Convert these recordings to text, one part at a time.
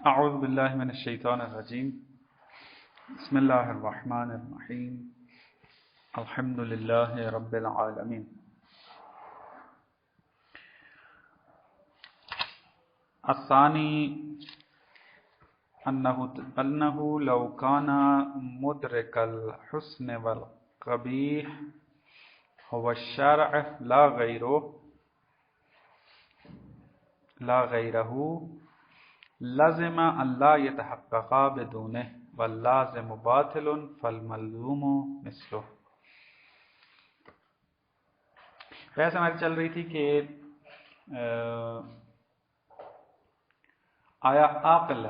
اعوذ باللہ من الشیطان الرجیم بسم اللہ الرحمن الرحیم الحمد للہ رب العالمین الثانی انہ لو کان مدرک الحسن والقبیح هو الشرع لا غیرہ لازم ان لا يتحقق بدونه واللازم باطل فالملزوم مثله۔ بحث ہماری چل رہی تھی کہ آیا عقل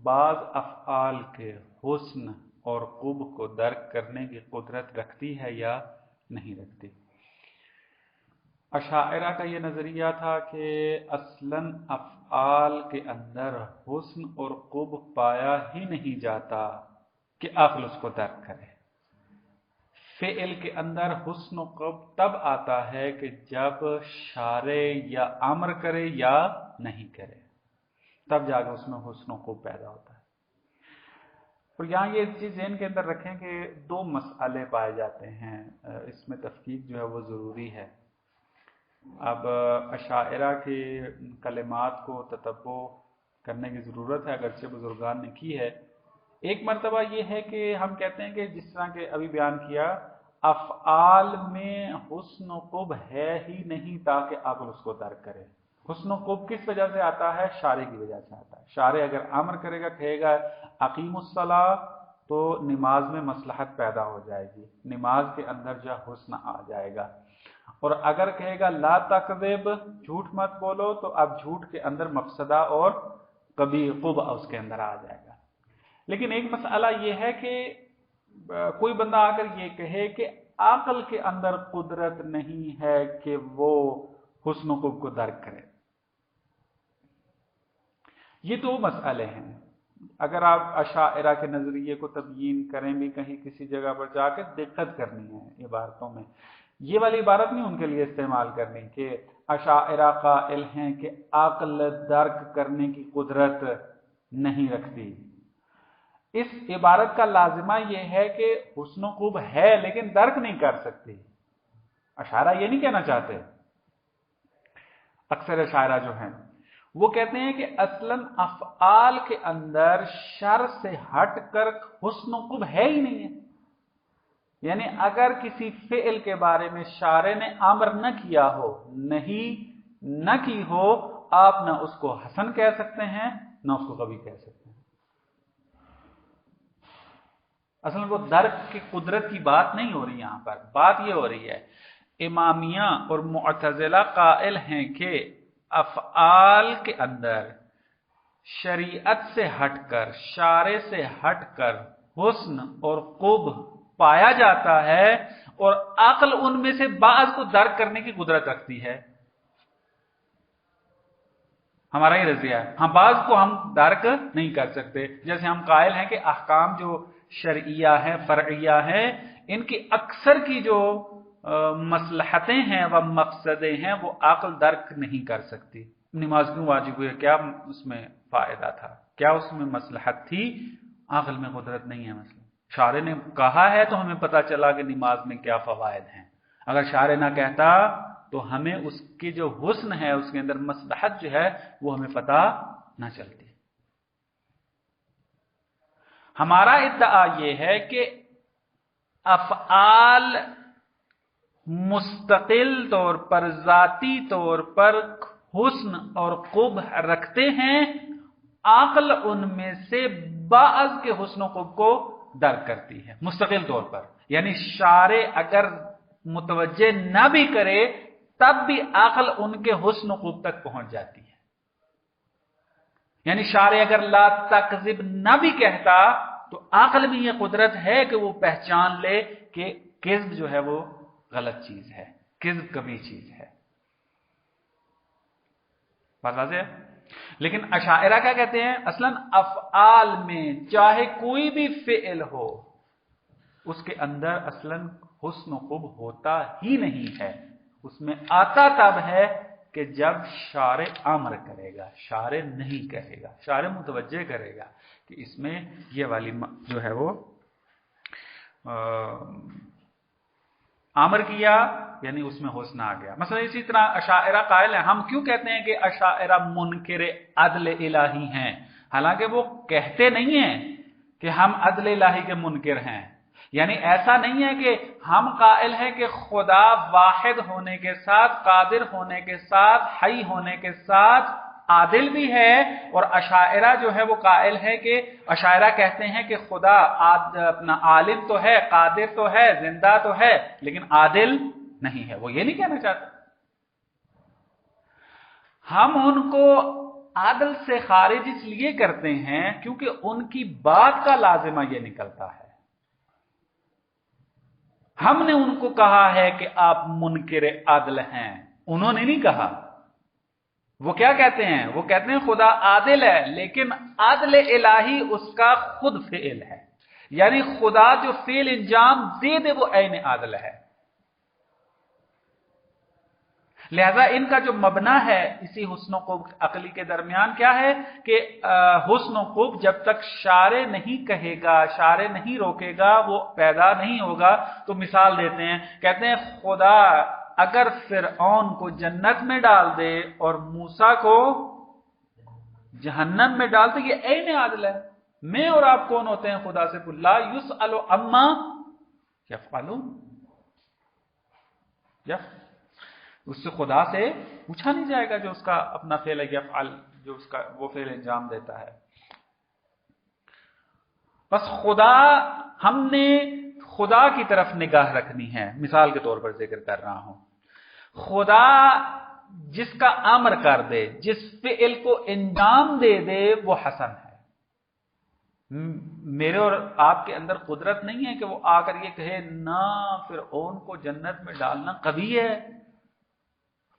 بعض افعال کے حسن اور قبح کو درک کرنے کی قدرت رکھتی ہے یا نہیں رکھتی؟ اشاعرہ کا یہ نظریہ تھا کہ اصلاً افعال کے اندر حسن اور قبح پایا ہی نہیں جاتا کہ عقل اس کو درک کرے۔ فعل کے اندر حسن و قبح تب آتا ہے کہ جب شارع یا امر کرے یا نہیں کرے، تب جا کے اس میں حسن و قبح پیدا ہوتا ہے۔ اور یہاں یہ چیز ذہن کے اندر رکھیں کہ دو مسئلے پائے جاتے ہیں، اس میں تفقیق جو ہے وہ ضروری ہے۔ اب اشاعرہ کے کلمات کو تتبع کرنے کی ضرورت ہے، اگرچہ بزرگان نے کی ہے۔ ایک مرتبہ یہ ہے کہ ہم کہتے ہیں کہ جس طرح کہ ابھی بیان کیا، افعال میں حسن و قبح ہے ہی نہیں تاکہ عقل اس کو درک کرے۔ حسن و قبح کس وجہ سے آتا ہے؟ شارع کی وجہ سے آتا ہے۔ شارع اگر امر کرے گا، کہے گا اقیم الصلاۃ، تو نماز میں مصلحت پیدا ہو جائے گی، نماز کے اندر جو حسن آ جائے گا۔ اور اگر کہے گا لا تکذب، جھوٹ مت بولو، تو اب جھوٹ کے اندر مفسدہ اور قبح اس کے اندر آ جائے گا۔ لیکن ایک مسئلہ یہ ہے کہ کوئی بندہ آ کر یہ کہے کہ عقل کے اندر قدرت نہیں ہے کہ وہ حسن و قبح کو درک کرے۔ یہ دو مسئلے ہیں۔ اگر آپ اشاعرہ کے نظریے کو تبیین کریں بھی کہیں کسی جگہ پر جا کے، دقت کرنی ہے عبارتوں میں۔ یہ والی عبارت نہیں ان کے لیے استعمال کرنی کہ اشاعرہ قائل ہیں کہ عقل درک کرنے کی قدرت نہیں رکھتی۔ اس عبارت کا لازمہ یہ ہے کہ حسن و قبح ہے لیکن درک نہیں کر سکتی۔ اشاعرہ یہ نہیں کہنا چاہتے۔ اکثر اشاعرہ جو ہیں وہ کہتے ہیں کہ اصلاً افعال کے اندر شر سے ہٹ کر حسن و قبح ہے ہی نہیں ہے۔ یعنی اگر کسی فعل کے بارے میں شارع نے امر نہ کیا ہو، نہیں نہ کی ہو، آپ نہ اس کو حسن کہہ سکتے ہیں نہ اس کو قبیح کہہ سکتے ہیں۔ اصل وہ درک کی قدرت کی بات نہیں ہو رہی، یہاں پر بات یہ ہو رہی ہے امامیہ اور معتزلہ قائل ہیں کہ افعال کے اندر شریعت سے ہٹ کر، شارع سے ہٹ کر حسن اور قبح پایا جاتا ہے، اور عقل ان میں سے بعض کو درک کرنے کی قدرت رکھتی ہے۔ ہمارا یہ رضیہ ہے، ہم بعض کو ہم درک نہیں کر سکتے۔ جیسے ہم قائل ہیں کہ احکام جو شرعیہ ہیں، فرعیہ ہیں، ان کی اکثر کی جو مصلحتیں ہیں و مقصدیں ہیں وہ عقل درک نہیں کر سکتی۔ نماز کیوں واجب ہوئی ہے؟ کیا اس میں فائدہ تھا؟ کیا اس میں مصلحت تھی؟ عقل میں قدرت نہیں ہے۔ مثلا شارع نے کہا ہے تو ہمیں پتہ چلا کہ نماز میں کیا فوائد ہیں۔ اگر شارع نہ کہتا تو ہمیں اس کی جو حسن ہے، اس کے اندر مصلحت جو ہے وہ ہمیں پتہ نہ چلتی۔ ہمارا ادعا یہ ہے کہ افعال مستقل طور پر، ذاتی طور پر حسن اور قبح رکھتے ہیں، عقل ان میں سے بعض کے حسن و قبح کو درک کرتی ہے مستقل طور پر۔ یعنی شارع اگر متوجہ نہ بھی کرے تب بھی عقل ان کے حسن و قبح تک پہنچ جاتی ہے۔ یعنی شارع اگر لا تکذب نہ بھی کہتا تو عقل میں یہ قدرت ہے کہ وہ پہچان لے کہ کذب جو ہے وہ غلط چیز ہے، کذب کبھی چیز ہے۔ بات واضح ہے؟ لیکن اشاعرہ کیا کہتے ہیں؟ اصلاً افعال میں چاہے کوئی بھی فعل ہو، اس کے اندر اصلاً حسن و قبح ہوتا ہی نہیں ہے۔ اس میں آتا تب ہے کہ جب شارع امر کرے گا، شارع نہیں کہے گا، شارع متوجہ کرے گا کہ اس میں یہ والی جو ہے وہ امر کیا، یعنی اس میں حسن آ گیا۔ مثلا اسی طرح اشاعرہ قائل ہیں، ہم کیوں کہتے ہیں کہ اشاعرہ منکر عدل الہی ہیں، حالانکہ وہ کہتے نہیں ہیں کہ ہم عدل الہی کے منکر ہیں، یعنی ایسا نہیں ہے کہ ہم قائل ہیں کہ خدا واحد ہونے کے ساتھ، قادر ہونے کے ساتھ، حی ہونے کے ساتھ عادل بھی ہے، اور اشاعرہ جو ہے وہ قائل ہے کہ اشاعرہ کہتے ہیں کہ خدا اپنا عالم تو ہے، قادر تو ہے، زندہ تو ہے، لیکن عادل نہیں ہے۔ وہ یہ نہیں کہنا چاہتے۔ ہم ان کو عادل سے خارج اس لیے کرتے ہیں کیونکہ ان کی بات کا لازمہ یہ نکلتا ہے۔ ہم نے ان کو کہا ہے کہ آپ منکر عدل ہیں، انہوں نے نہیں کہا۔ وہ کیا کہتے ہیں؟ وہ کہتے ہیں خدا عادل ہے، لیکن عدل الہی اس کا خود فعل ہے، یعنی خدا جو فعل انجام دے دے وہ عین عادل ہے۔ لہذا ان کا جو مبنا ہے اسی حسن و قبح عقلی کے درمیان کیا ہے کہ حسن و قبح جب تک شارع نہیں کہے گا، شارع نہیں روکے گا، وہ پیدا نہیں ہوگا۔ تو مثال دیتے ہیں، کہتے ہیں خدا اگر فرعون کو جنت میں ڈال دے اور موسیٰ کو جہنم میں ڈال دے، یہ عین عادل ہے۔ میں اور آپ کون ہوتے ہیں خدا سے؟ لا یسأل عما یفعلون، اس سے خدا سے پوچھا نہیں جائے گا جو اس کا اپنا فعل یفعل، جو اس کا وہ فعل انجام دیتا ہے۔ بس ہم نے خدا کی طرف نگاہ رکھنی ہے۔ مثال کے طور پر ذکر کر رہا ہوں، خدا جس کا امر کر دے، جس فعل کو انجام دے دے، وہ حسن ہے۔ میرے اور آپ کے اندر قدرت نہیں ہے کہ وہ آ کر یہ کہے نہ فرعون کو جنت میں ڈالنا قبیح ہے۔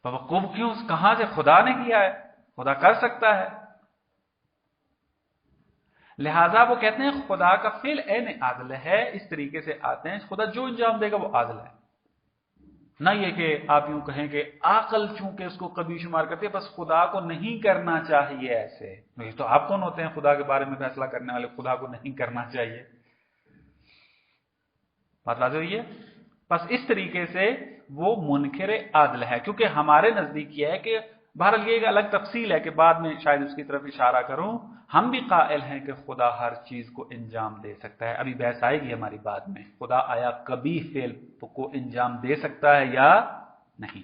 توقف کیوں؟ کہاں سے؟ خدا نے کیا ہے، خدا کر سکتا ہے۔ لہذا وہ کہتے ہیں خدا کا فعل عین عادل ہے۔ اس طریقے سے آتے ہیں، خدا جو انجام دے گا وہ عادل ہے۔ نہ یہ کہ آپ یوں کہیں کہ عقل چونکہ اس کو قبیح شمار کرتی ہے، بس خدا کو نہیں کرنا چاہیے ایسے۔ نہیں تو آپ کون ہوتے ہیں خدا کے بارے میں فیصلہ کرنے والے؟ خدا کو نہیں کرنا چاہیے، بات واضح ہوئی ہے؟ بس اس طریقے سے وہ منکر عدل ہے، کیونکہ ہمارے نزدیک یہ ہے کہ بہرحال یہ ایک الگ تفصیل ہے کہ بعد میں شاید اس کی طرف اشارہ کروں، ہم بھی قائل ہیں کہ خدا ہر چیز کو انجام دے سکتا ہے۔ ابھی بحث آئے گی ہماری بات میں، خدا آیا قبیح فعل کو انجام دے سکتا ہے یا نہیں۔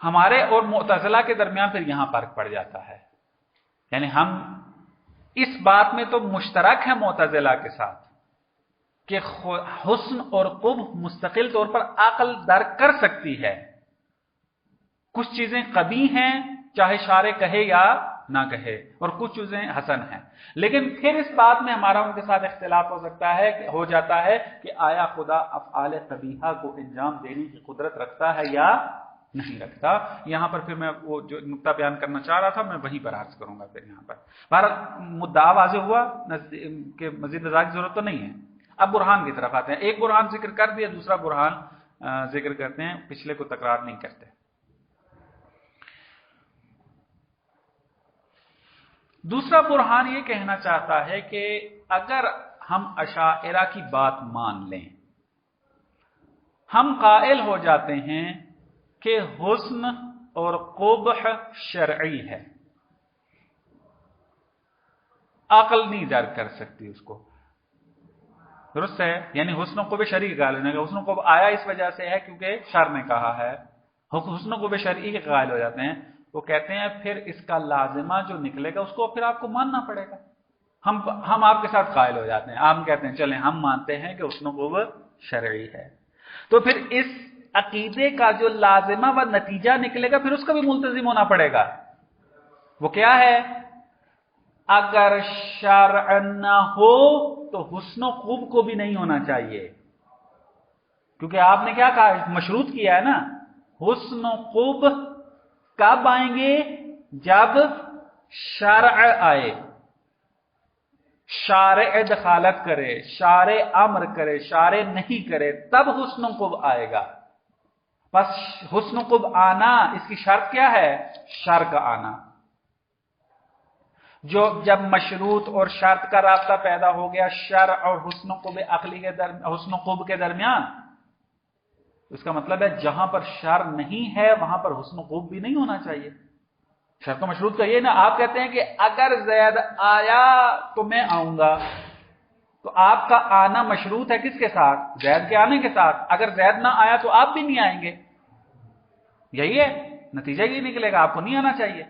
ہمارے اور معتزلہ کے درمیان پھر یہاں فرق پڑ جاتا ہے، یعنی ہم اس بات میں تو مشترک ہیں معتزلہ کے ساتھ کہ حسن اور قبح مستقل طور پر عقل درک کر سکتی ہے۔ کچھ چیزیں قبیح ہیں چاہے شارع کہے یا نہ کہے، اور کچھ چیزیں حسن ہیں، لیکن پھر اس بات میں ہمارا ان کے ساتھ اختلاف ہو سکتا ہے، ہو جاتا ہے کہ آیا خدا افعال قبیحہ کو انجام دینے کی قدرت رکھتا ہے یا نہیں رکھتا۔ یہاں پر پھر میں وہ جو نقطہ بیان کرنا چاہ رہا تھا میں وہیں پر عرض کروں گا۔ پھر یہاں پر بہرحال مدعا واضح ہوا کہ مزید وضاحت کی ضرورت تو نہیں ہے۔ اب برہان کی طرف آتے ہیں۔ ایک برہان ذکر کر دیا، دوسرا برہان ذکر کرتے ہیں، پچھلے کو تکرار نہیں کرتے۔ دوسرا برہان یہ کہنا چاہتا ہے کہ اگر ہم اشاعرہ کی بات مان لیں، ہم قائل ہو جاتے ہیں کہ حسن اور قبح شرعی ہے، عقل نہیں درک کر سکتی اس کو، درست ہے؟ یعنی حسن و قبح شرعی قائل ہونے کا، حسن و قبح آیا اس وجہ سے ہے کیونکہ شر نے کہا ہے، حسن و قبح شرعی کے قائل ہو جاتے ہیں۔ وہ کہتے ہیں پھر اس کا لازمہ جو نکلے گا اس کو پھر آپ کو ماننا پڑے گا۔ ہم آپ کے ساتھ قائل ہو جاتے ہیں، آپ کہتے ہیں چلیں ہم مانتے ہیں کہ حسن و قبح شرعی ہے، تو پھر اس عقیدے کا جو لازمہ و نتیجہ نکلے گا پھر اس کا بھی ملتزم ہونا پڑے گا۔ وہ کیا ہے؟ اگر شرع نہ ہو تو حسن و قبح کو بھی نہیں ہونا چاہیے، کیونکہ آپ نے کیا کہا؟ مشروط کیا ہے نا، حسن و قبح کب آئیں گے؟ جب شرع آئے، شارع دخالت کرے، شارع امر کرے، شارع نہیں کرے، تب حسن و قبح آئے گا۔ بس حسن قب آنا اس کی شرط کیا ہے؟ شر کا آنا. جب مشروط اور شرط کا رابطہ پیدا ہو گیا شر اور حسن قب عقلی کے حسن قب کے درمیان، اس کا مطلب ہے جہاں پر شر نہیں ہے وہاں پر حسن قب بھی نہیں ہونا چاہیے. شرط و مشروط کا یہ نا، آپ کہتے ہیں کہ اگر زید آیا تو میں آؤں گا، تو آپ کا آنا مشروط ہے کس کے ساتھ؟ زید کے آنے کے ساتھ. اگر زید نہ آیا تو آپ بھی نہیں آئیں گے. یہی ہے نتیجہ، یہ نکلے گا آپ کو نہیں آنا چاہیے.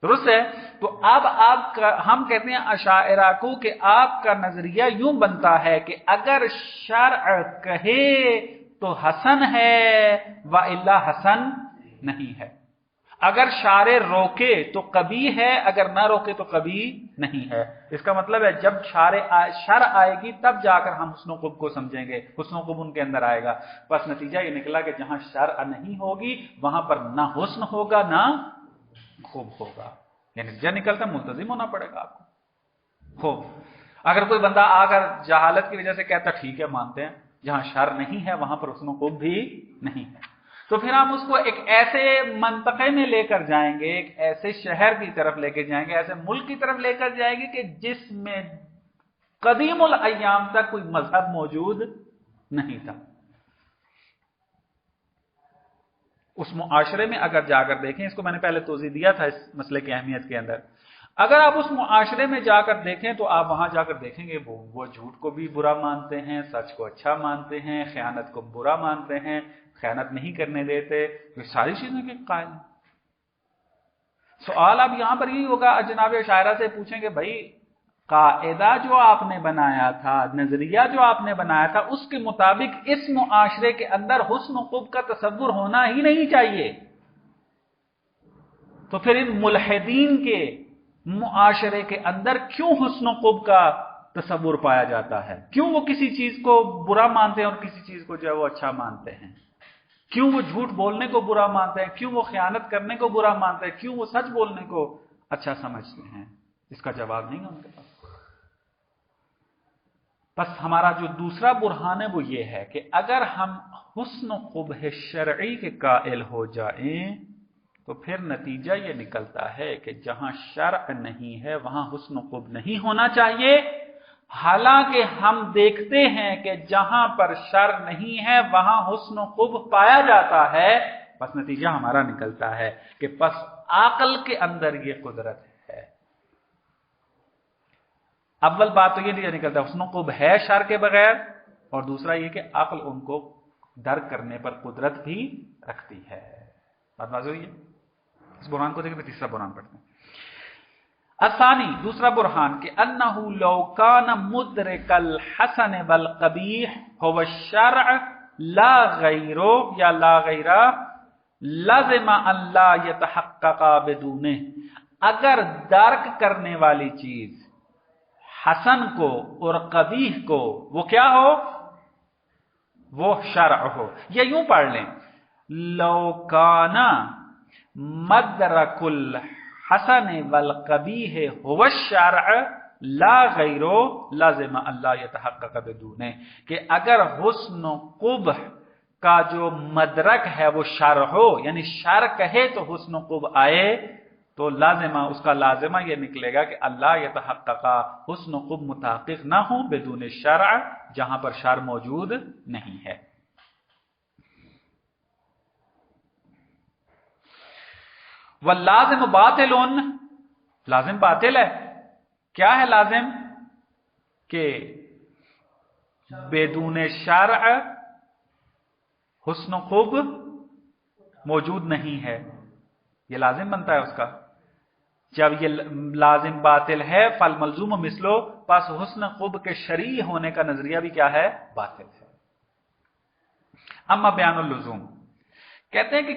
درست ہے؟ تو اب ہم کہتے ہیں اشاعرہ کو کہ آپ کا نظریہ یوں بنتا ہے کہ اگر شرع کہے تو حسن ہے والا حسن نہیں ہے. اگر شارع روکے تو کبھی ہے، اگر نہ روکے تو کبھی نہیں ہے. اس کا مطلب ہے جب شرع آئے گی تب جا کر ہم حسن و قب کو سمجھیں گے، حسن و قب ان کے اندر آئے گا. بس نتیجہ یہ نکلا کہ جہاں شرع نہیں ہوگی وہاں پر نہ حسن ہوگا نہ خوب ہوگا. یعنی نتیجہ نکلتا ملتزم ہونا پڑے گا آپ کو. خوب اگر کوئی بندہ آ کر جہالت کی وجہ سے کہتا ٹھیک ہے مانتے ہیں جہاں شر نہیں ہے وہاں پر حسن و قب بھی نہیں ہے، تو پھر ہم اس کو ایک ایسے منطقے میں لے کر جائیں گے، ایک ایسے شہر کی طرف لے کے جائیں گے، ایسے ملک کی طرف لے کر جائیں گے کہ جس میں قدیم الایام تک کوئی مذہب موجود نہیں تھا. اس معاشرے میں اگر جا کر دیکھیں، اس کو میں نے پہلے توضیح دیا تھا اس مسئلے کی اہمیت کے اندر، اگر آپ اس معاشرے میں جا کر دیکھیں تو آپ وہاں جا کر دیکھیں گے وہ جھوٹ کو بھی برا مانتے ہیں، سچ کو اچھا مانتے ہیں، خیانت کو برا مانتے ہیں، خیانت نہیں کرنے دیتے، یہ ساری چیزوں کے قائل ہیں. سوال اب یہاں پر یہی ہوگا، جناب شاعرہ سے پوچھیں کہ بھائی قاعدہ جو آپ نے بنایا تھا، نظریہ جو آپ نے بنایا تھا، اس کے مطابق اس معاشرے کے اندر حسن و قب کا تصور ہونا ہی نہیں چاہیے، تو پھر ان ملحدین کے معاشرے کے اندر کیوں حسن و قب کا تصور پایا جاتا ہے؟ کیوں وہ کسی چیز کو برا مانتے ہیں اور کسی چیز کو جو ہے وہ اچھا مانتے ہیں؟ کیوں وہ جھوٹ بولنے کو برا مانتے ہیں؟ کیوں وہ خیانت کرنے کو برا مانتے ہیں؟ کیوں وہ سچ بولنے کو اچھا سمجھتے ہیں؟ اس کا جواب نہیں ہے ان کے پاس. بس ہمارا جو دوسرا برہان ہے وہ یہ ہے کہ اگر ہم حسن و قبح شرعی کے قائل ہو جائیں تو پھر نتیجہ یہ نکلتا ہے کہ جہاں شرع نہیں ہے وہاں حسن و قب نہیں ہونا چاہیے، حالانکہ ہم دیکھتے ہیں کہ جہاں پر شرع نہیں ہے وہاں حسن و قب پایا جاتا ہے. بس نتیجہ ہمارا نکلتا ہے کہ بس عقل کے اندر یہ قدرت ہے. اول بات تو یہ نہیں نکلتا حسن و قب ہے شرع کے بغیر، اور دوسرا یہ کہ عقل ان کو درک کرنے پر قدرت بھی رکھتی ہے. بات واضح ہوئی ہے؟ اس برہان کو دیکھیں پھر تیسرا برہان پڑھتے ہیں. الثانی دوسرا برہان کہ انہ لو کان مدرک الحسن والقبیح هو الشرع لا غیرو یا لا غیرہ لازم ان لا یتحقق بدونہ. اگر درک کرنے والی چیز حسن کو اور قبیح کو وہ کیا ہو؟ وہ شرع ہو. یا یوں پڑھ لیں لو کان مدرک الحسن والقبیح هو الشرع لا غیرو لازم اللہ یتحقق بدونہ، کہ اگر حسن و قبح کا جو مدرک ہے وہ شرع ہو، یعنی شرع کہے تو حسن و قبح آئے، تو لازمہ اس کا لازمہ یہ نکلے گا کہ اللہ یتحقق حسن و قبح متحقق نہ ہو بدون شرع، جہاں پر شرع موجود نہیں ہے. واللازم باطل، لازم باطل ہے. کیا ہے لازم؟ کہ بدون شرع حسن و قبح موجود نہیں ہے، یہ لازم بنتا ہے اس کا. جب یہ لازم باطل ہے فالملزوم مثلو، پس حسن قبح کے شرعی ہونے کا نظریہ بھی کیا ہے؟ باطل ہے. اما بیان اللزوم، کہتے ہیں کہ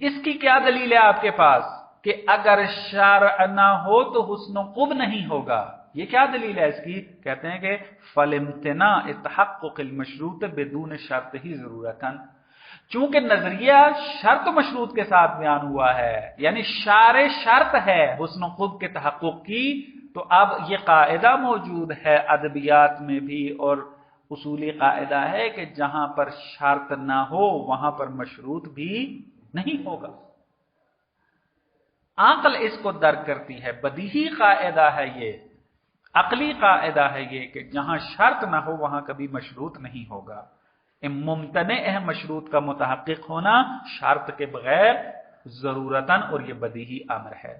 اس کی کیا دلیل ہے آپ کے پاس کہ اگر شرع نہ ہو تو حسن و قبح نہیں ہوگا؟ یہ کیا دلیل ہے اس کی؟ کہتے ہیں کہ فالامتناع تحقق المشروط بدون شرط ہی ضرورتاً، چونکہ نظریہ شرط و مشروط کے ساتھ بیان ہوا ہے، یعنی شارع شرط ہے حسن و قبح کے تحقق کی، تو اب یہ قاعدہ موجود ہے ادبیات میں بھی اور اصولی قاعدہ ہے کہ جہاں پر شرط نہ ہو وہاں پر مشروط بھی نہیں ہوگا. عقل اس کو درک کرتی ہے، بدیہی قاعدہ ہے یہ، عقلی قاعدہ ہے یہ کہ جہاں شرط نہ ہو وہاں کبھی مشروط نہیں ہوگا. ممتنع ہے مشروط کا متحقق ہونا شرط کے بغیر ضرورتاً، اور یہ بدیہی امر ہے.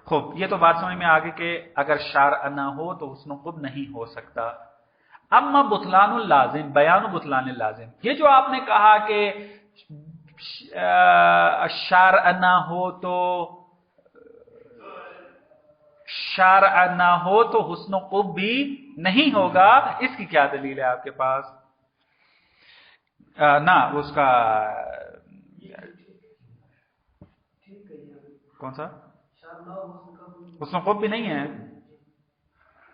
خوب، یہ تو بات سمجھ میں آگے کہ اگر شرع نہ ہو تو حسن قب نہیں ہو سکتا. اما بطلان اللازم، بیان بطلان اللازم، یہ جو آپ نے کہا کہ شرع نہ ہو تو حسن قب بھی نہیں ہوگا، اس کی کیا دلیل ہے آپ کے پاس؟ نہ اس کا کون سا حسن قب بھی نہیں ہے.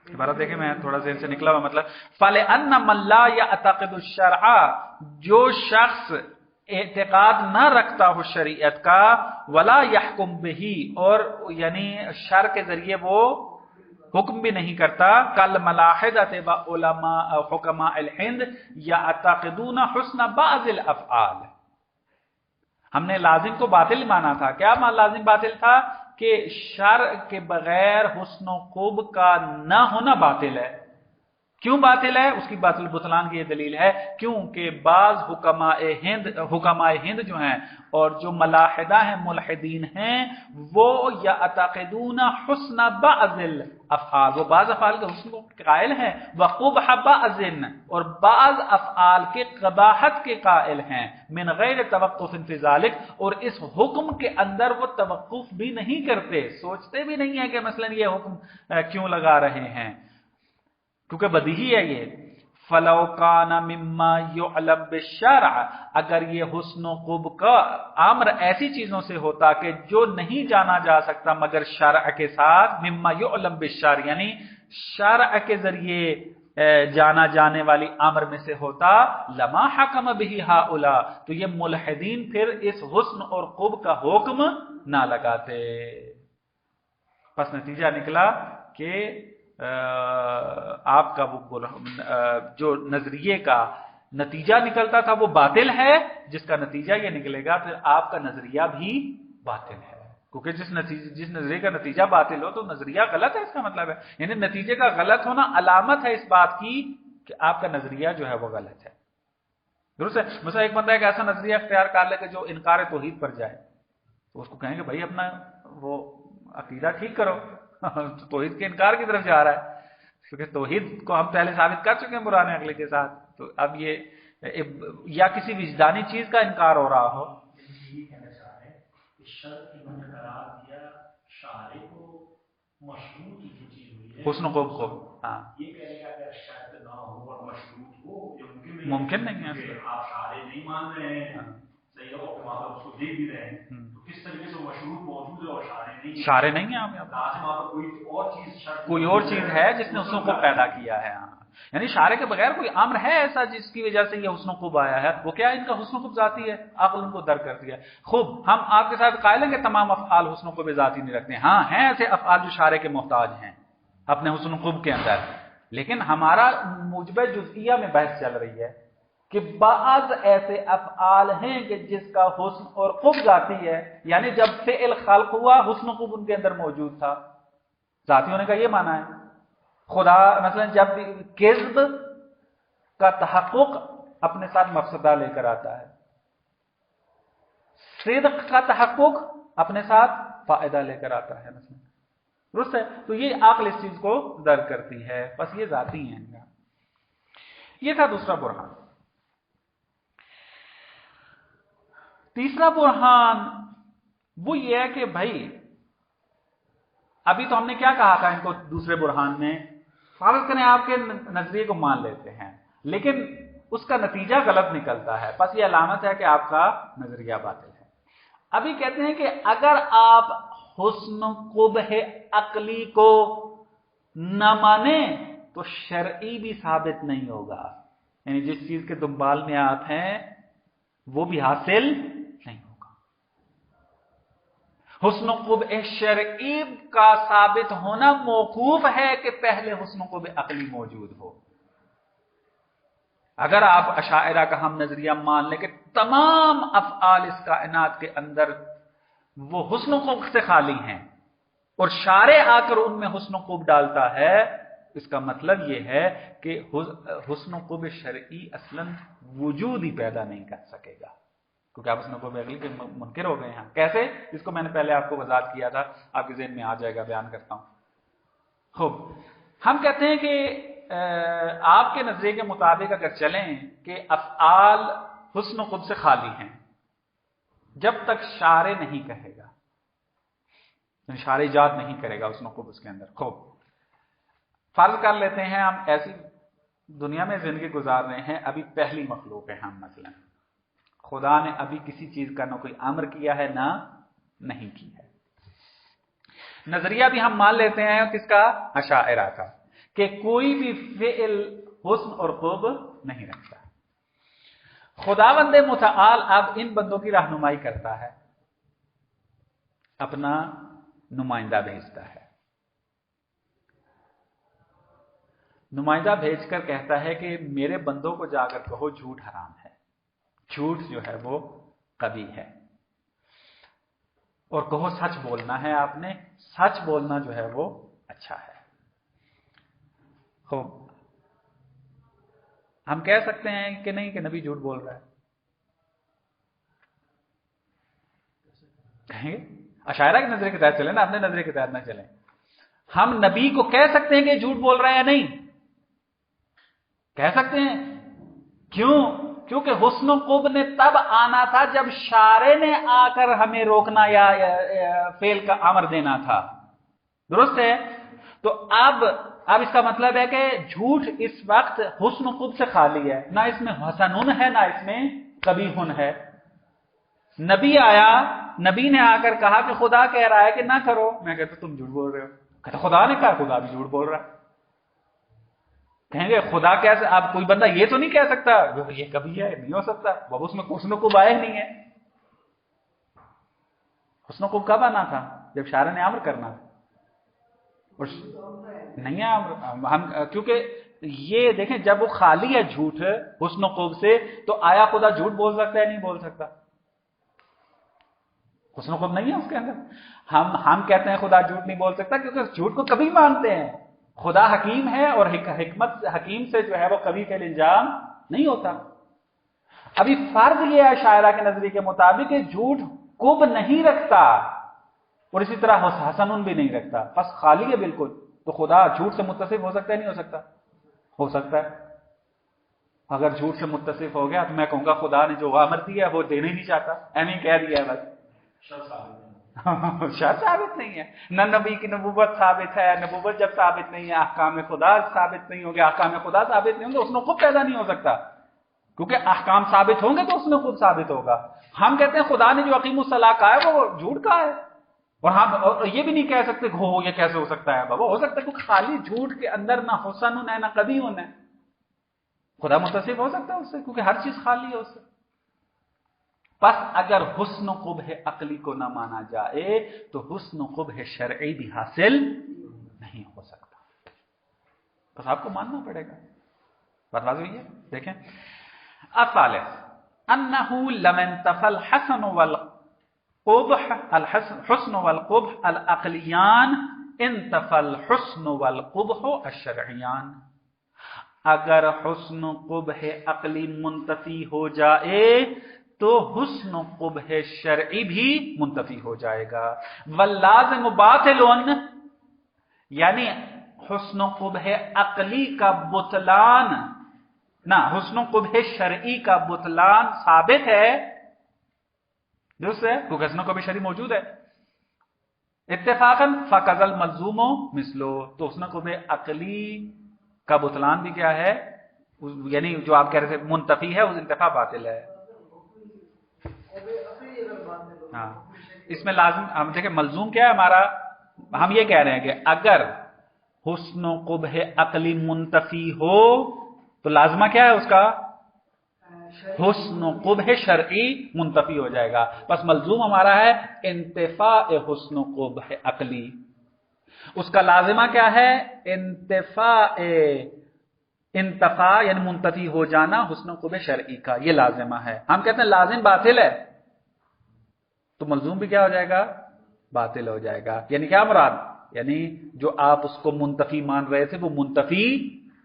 عبارت دیکھیں، میں تھوڑا ذہن سے نکلا ہوا مطلب فَلِأَنَّ مَن لَا يَعْتَقِدُ الشَّرْعَ، جو شخص اعتقاد نہ رکھتا ہو شریعت کا، وَلَا يَحْكُمْ بِهِ، اور یعنی شرع کے ذریعے وہ حکم بھی نہیں کرتا، كَالْمَلَاحِدَةِ وَعُلَمَاء حُكَمَاءِ الْهِنْدِ يَعْتَقِدُونَ حُسْنَ بَعْضِ الْأَفْعَالِ. ہم نے لازم کو باطل مانا تھا. کیا لازم باطل تھا؟ کہ شرع کے بغیر حسن و قب کا نہ ہونا باطل ہے. کیوں باطل ہے؟ اس کی باطل بطلان کی یہ دلیل ہے کیونکہ بعض حکماء ہند جو ہیں اور جو ملاحدہ ہیں، ملحدین ہیں، وہ یعتقدون حسن بعض الافعال، وہ بعض افعال کے حسن کو قائل ہیں، وقبح بعض، اور بعض افعال کے قباحت کے قائل ہیں، من غیر توقف فی ذلک، اور اس حکم کے اندر وہ توقف بھی نہیں کرتے، سوچتے بھی نہیں ہیں کہ مثلا یہ حکم کیوں لگا رہے ہیں، کیونکہ بدیہی ہے یہ. فَلَوْ كَانَ مِمَّا يُعْلَمْ بِالشَّرْعِ، اگر یہ حسن و قب کا امر ایسی چیزوں سے ہوتا کہ جو نہیں جانا جا سکتا مگر شرع کے ساتھ، مِمَّا يُعْلَمْ بِالشَّرْعِ یعنی شرع کے ذریعے جانا جانے والی امر میں سے ہوتا، لَمَا حَكَمَ بِهِ هَؤُلَاء، تو یہ ملحدین پھر اس حسن اور قب کا حکم نہ لگاتے. پس نتیجہ نکلا کہ آپ کا وہ جو نظریے کا نتیجہ نکلتا تھا وہ باطل ہے، جس کا نتیجہ یہ نکلے گا پھر آپ کا نظریہ بھی باطل ہے، کیونکہ جس نظریے کا نتیجہ باطل ہو تو نظریہ غلط ہے، اس کا مطلب ہے یعنی نتیجے کا غلط ہونا علامت ہے اس بات کی کہ آپ کا نظریہ جو ہے وہ غلط ہے. درست ہے. مثلا ایک بندہ ایک ایسا نظریہ اختیار کر لے کہ جو انکار توحید پر جائے، تو اس کو کہیں گے بھائی اپنا وہ عقیدہ ٹھیک کرو، تو توحید کے انکار کی طرف جا رہا ہے، کیونکہ توحید کو ہم پہلے ثابت کر چکے ہیں پرانے عقل کے ساتھ. تو اب یہ یا کسی وجدانی چیز کا انکار ہو رہا ہو، حسن قب کو ہاں ممکن نہیں ہے. آپ شارع نہیں مان رہے ہیں، اس کو دیکھ بھی رہے ہیں، تو کس طریقے سے مشروط موجود ہے اور شارع نہیں ہے. آپ کوئی اور چیز ہے جس نے حسن قب پیدا کیا ہے. یعنی شارع کے بغیر کوئی امر ہے ایسا جس کی وجہ سے یہ حسن قب آیا ہے، وہ کیا ہے؟ ان کا حسن قب ذاتی ہے، عقل ان کو درک کرتی ہے. خوب، ہم آپ کے ساتھ قائل ہیں کہ تمام افعال حسن قب ذاتی نہیں رکھتے. ہاں ہیں ایسے افعال جو شارع کے محتاج ہیں اپنے حسن قب کے اندر، لیکن ہمارا موجب جزئیہ میں بحث چل رہی ہے کہ بعض ایسے افعال ہیں کہ جس کا حسن اور قب ذاتی ہے، یعنی جب فعل خلق ہوا حسن قب ان کے اندر موجود تھا. ذاتی ہونے کا یہ معنی ہے. خدا مثلا جب کذب کا تحقق اپنے ساتھ مفسدہ لے کر آتا ہے، صدق کا تحقق اپنے ساتھ فائدہ لے کر آتا ہے مثلا. درست ہے. تو یہ عقل اس چیز کو درک کرتی ہے، بس یہ ذاتی ہیں. یہ تھا دوسرا برہان. تیسرا برہان وہ یہ ہے کہ بھائی ابھی تو ہم نے کیا کہا تھا ان کو دوسرے برہان میں، فرض کریں آپ کے نظریے کو مان لیتے ہیں لیکن اس کا نتیجہ غلط نکلتا ہے، بس یہ علامت ہے کہ آپ کا نظریہ باطل ہے. ابھی کہتے ہیں کہ اگر آپ حسن قبح عقلی کو نہ مانیں تو شرعی بھی ثابت نہیں ہوگا، یعنی جس چیز کے دنبال میں آپ ہیں وہ بھی حاصل نہیں ہوگا. حسن قبح شرعی کا ثابت ہونا موقوف ہے کہ پہلے حسن قبح عقلی موجود ہو. اگر آپ اشاعرہ کا ہم نظریہ مان لیں کہ تمام افعال اس کائنات کے اندر وہ حسن و خوب سے خالی ہیں اور شارع آ کر ان میں حسن و خوب ڈالتا ہے، اس کا مطلب یہ ہے کہ حسن و خوب شرعی اصلاً وجود ہی پیدا نہیں کر سکے گا، کیونکہ آپ حسن و خوب عقلی کے منکر ہو گئے ہیں۔ کیسے؟ جس کو میں نے پہلے آپ کو وضاحت کیا تھا، آپ کے ذہن میں آ جائے گا، بیان کرتا ہوں۔ خوب، ہم کہتے ہیں کہ آپ کے نظریے کے مطابق اگر چلیں کہ افعال حسن و خوب سے خالی ہیں جب تک شارع نہیں کہے گا، شارع ایجاد نہیں کرے گا حسن و خوب اس کے اندر۔ خوب، فرض کر لیتے ہیں ہم ایسی دنیا میں زندگی گزار رہے ہیں، ابھی پہلی مخلوق ہے ہم، مثلا خدا نے ابھی کسی چیز کا نہ کوئی امر کیا ہے نہ نہیں کیا ہے۔ نظریہ بھی ہم مان لیتے ہیں کس کا؟ اشاعرہ کا، کہ کوئی بھی فعل حسن اور خوب نہیں رکھتا۔ خداوند متعال اب ان بندوں کی رہنمائی کرتا ہے، اپنا نمائندہ بھیجتا ہے، نمائندہ بھیج کر کہتا ہے کہ میرے بندوں کو جا کر کہو جھوٹ حرام ہے، جھوٹ جو ہے وہ قبیح ہے، اور کہو سچ بولنا ہے، آپ نے سچ بولنا جو ہے وہ اچھا ہے۔ خوب، ہم کہہ سکتے ہیں کہ نہیں کہ نبی جھوٹ بول رہا ہے؟ کہیں گے؟ اشاعرہ کے نظریے کے تحت چلیں نا، اپنے نظریے کے تحت نہ چلیں۔ ہم نبی کو کہہ سکتے ہیں کہ جھوٹ بول رہے ہیں یا نہیں؟ کہہ سکتے ہیں۔ کیوں؟ کیونکہ حسن و خوب نے تب آنا تھا جب شارع نے آ کر ہمیں روکنا یا فعل کا امر دینا تھا، درست ہے؟ تو اب اس کا مطلب ہے کہ جھوٹ اس وقت حسن و خوب سے خالی ہے، نہ اس میں حسن ہے نہ اس میں قبیح ہے۔ نبی آیا، نبی نے آ کر کہا کہ خدا کہہ رہا ہے کہ نہ کرو، میں کہتا تم جھوٹ بول رہے ہو، کہتا خدا نے کہا، خدا بھی جھوٹ بول رہا ہے۔ کہیں گے خدا کیسے؟ اب کوئی بندہ یہ تو نہیں کہہ سکتا یہ کبھی ہے، نہیں ہو سکتا، بابا اس میں حسن و خوب آیا ہی نہیں ہے۔ حسن و خوب کب آنا تھا؟ جب شارع نے امر کرنا تھا، اور نہیں ہے ہم، کیونکہ یہ دیکھیں جب وہ خالی ہے جھوٹ حسن و خوب سے، تو آیا خدا جھوٹ بول سکتا ہے؟ نہیں بول سکتا، حسن و خوب نہیں ہے اس کے اندر۔ ہم کہتے ہیں خدا جھوٹ نہیں بول سکتا کیونکہ جھوٹ کو کبھی مانتے ہیں، خدا حکیم ہے اور حکمت حکیم سے جو ہے وہ کبھی فعل انجام نہیں ہوتا۔ ابھی فرض یہ ہے شاعرہ کے نظریے کے مطابق کہ جھوٹ کب نہیں رکھتا اور اسی طرح حسن بھی نہیں رکھتا، بس خالی ہے بالکل، تو خدا جھوٹ سے متصف ہو سکتا ہے نہیں ہو سکتا؟ ہو سکتا ہے۔ اگر جھوٹ سے متصف ہو گیا تو میں کہوں گا خدا نے جو امر دیا ہے وہ دینا ہی نہیں چاہتا، ایویں کہہ دیا ہے بس، شرط ثابت نہیں ہے، نہ نبی کی نبوت ثابت ہے، نبوت جب ثابت نہیں ہے احکام خدا ثابت نہیں ہوں گے، احکام خدا ثابت نہیں ہوں گے، اس نے خود پیدا نہیں ہو سکتا، کیونکہ احکام ثابت ہوں گے تو اس نے خود ثابت ہوگا۔ ہم کہتے ہیں خدا نے جو اقیم الصلاۃ کہا ہے وہ جھوٹ کہا ہے، اور ہم یہ بھی نہیں کہہ سکتے کہ یہ کیسے ہو سکتا ہے، بابا ہو سکتا ہے کیونکہ خالی جھوٹ کے اندر نہ حسن ہے نہ قبیح ہے، خدا متصف ہو سکتا ہے اس سے کیونکہ ہر چیز خالی ہے اس سے۔ پس اگر حسن و قبح عقلی کو نہ مانا جائے تو حسن و قبح شرعی بھی حاصل نہیں ہو سکتا، بس آپ کو ماننا پڑے گا۔ بات واضح ہوئی ہے؟ دیکھیں، الثالث انہ لم انتفى الحسن والقبح الحسن والقبح العقلیان انتفى الحسن والقبح الشرعیان، اگر حسن و قبح عقلی منتفی ہو جائے تو حسن و قبح شرعی بھی منتفی ہو جائے گا۔ واللازم باطل، یعنی حسن و قبح عقلی کا بطلان نہ حسن و قبح شرعی کا بطلان ثابت ہے، درست ہے، کیونکہ حسن و قبح شرعی موجود ہے اتفاقاً، فقد الملزوم مثلو، تو حسن و قبح عقلی کا بطلان بھی کیا ہے، یعنی جو آپ کہہ رہے تھے منتفی ہے، اس انتفاع باطل ہے۔ ہاں، اس میں لازم ہم دیکھیں ملزوم کیا ہے ہمارا، ہم یہ کہہ رہے ہیں کہ اگر حسن و قبح عقلی منتفی ہو تو لازمہ کیا ہے اس کا، حسن و قبح شرعی منتفی ہو جائے گا، بس ملزوم ہمارا ہے انتفاع حسن و قبح عقلی، اس کا لازمہ کیا ہے، انتفاع انتفا یعنی منتفی ہو جانا حسن و قبح شرعی کا، یہ لازمہ ہے. ہم کہتے ہیں لازم باطل ہے تو ملزوم بھی کیا ہو جائے گا؟ باطل ہو جائے گا. یعنی کیا مراد؟ یعنی جو آپ اس کو منتفی مان رہے تھے وہ منتفی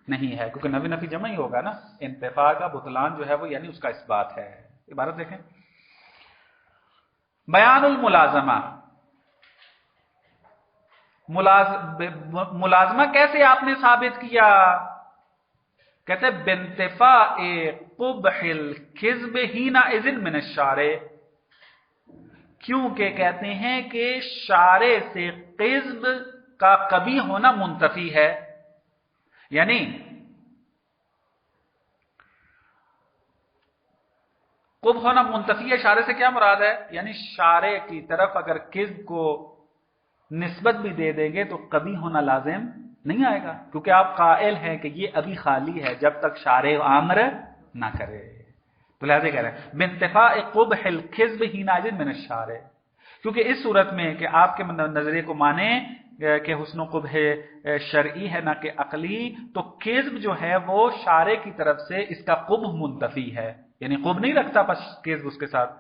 نہیں ہے، کیونکہ نفی نفی جمع ہی ہوگا نا. انتفاع کا بطلان جو ہے وہ یعنی اس کا اس بات ہے. عبارت دیکھیں، بیان الملازمہ. ملازمہ کیسے آپ نے ثابت کیا؟ کہتے ہیں بانتفاء قبح الکذب حینئذ من الشارع، کیونکہ کہتے ہیں کہ شارع سے کذب کا قبیح ہونا منتفی ہے. یعنی قبح ہونا منتفی ہے، شارع سے کیا مراد ہے؟ یعنی شارع کی طرف اگر کذب کو نسبت بھی دے دیں گے تو قبیح ہونا لازم نہیں آئے گا، کیونکہ آپ قائل ہیں کہ یہ ابھی خالی ہے جب تک شارع امر نہ کرے. تو لہذا کہہ رہے ہیں بانتفاء قبح الکذب حینئذ من الشارع، کیونکہ اس صورت میں کہ آپ کے نظریے کو مانیں کہ حسن و قبح شرعی ہے نہ کہ عقلی، تو کذب جو ہے وہ شارع کی طرف سے اس کا قبح منتفی ہے، یعنی قبح نہیں رکھتا بس کذب اس کے ساتھ.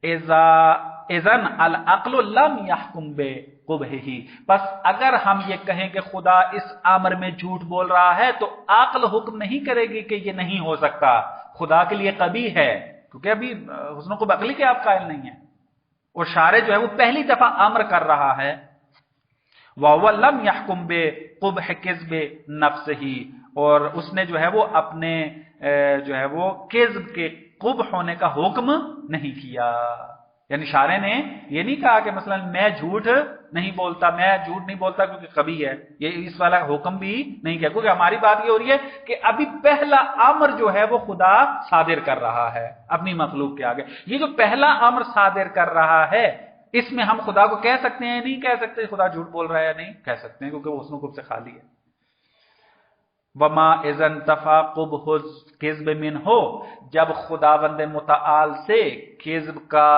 اذن العقل لم يحكم بقبحه، پس اگر ہم یہ کہیں کہ خدا اس امر میں جھوٹ بول رہا ہے تو عقل حکم نہیں کرے گی کہ یہ نہیں ہو سکتا، خدا کے لیے قبیح ہے، کیونکہ ابھی حسن و قبح عقلی کے آپ قائل نہیں ہیں، اور شارع جو ہے وہ پہلی دفعہ امر کر رہا ہے. وَهُوَ لَمْ يَحْكُمْ بِقُبْحِ كِذْبِ نَفْسِهِ، اور اس نے جو ہے وہ اپنے جو ہے وہ کذب کے قبح ہونے کا حکم نہیں کیا. یعنی شارع نے یہ نہیں کہا کہ مثلا میں جھوٹ نہیں بولتا کیونکہ قبیح ہے، یہ اس والا حکم بھی نہیں کیا، کیونکہ ہماری بات یہ ہو رہی ہے کہ ابھی پہلا امر جو ہے وہ خدا صادر کر رہا ہے اپنی مخلوق کے آگے. یہ جو پہلا امر صادر کر رہا ہے اس میں ہم خدا کو کہہ سکتے ہیں نہیں کہہ سکتے خدا جھوٹ بول رہا ہے؟ نہیں کہہ سکتے ہیں، کیونکہ وہ حسن و قبح سے خالی ہے. وما اذا انتفى قبح الكذب منه، جب خداوند متعال سے کذب کا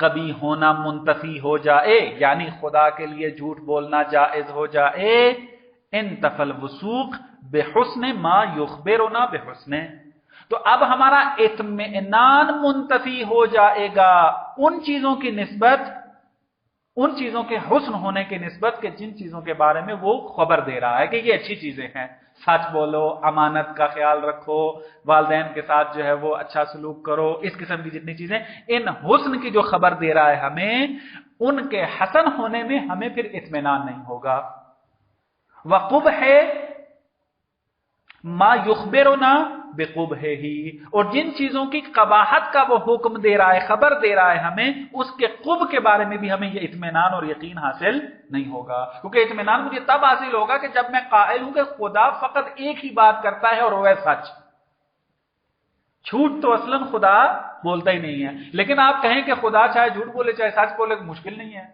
قبیح ہونا منتفی ہو جائے، یعنی خدا کے لیے جھوٹ بولنا جائز ہو جائے، انتفى الوثوق بحسن ما يخبرنا بحسن، تو اب ہمارا اطمینان منتفی ہو جائے گا ان چیزوں کی نسبت، ان چیزوں کے حسن ہونے کی نسبت کہ جن چیزوں کے بارے میں وہ خبر دے رہا ہے کہ یہ اچھی چیزیں ہیں. سچ بولو، امانت کا خیال رکھو، والدین کے ساتھ جو ہے وہ اچھا سلوک کرو، اس قسم کی جتنی چیزیں، ان حسن کی جو خبر دے رہا ہے ہمیں، ان کے حسن ہونے میں ہمیں پھر اطمینان نہیں ہوگا. وقبح ما یخبرنا بقبحہ، اور جن چیزوں کی قباحت کا وہ حکم دے رہا ہے، خبر دے رہا ہے ہمیں، اس کے قبح کے بارے میں بھی ہمیں یہ اطمینان اور یقین حاصل نہیں ہوگا. کیونکہ اطمینان مجھے تب حاصل ہوگا کہ جب میں قائل ہوں کہ خدا فقط ایک ہی بات کرتا ہے اور وہ ہے سچ. جھوٹ تو اصلاً خدا بولتا ہی نہیں ہے، لیکن آپ کہیں کہ خدا چاہے جھوٹ بولے چاہے سچ بولے مشکل نہیں ہے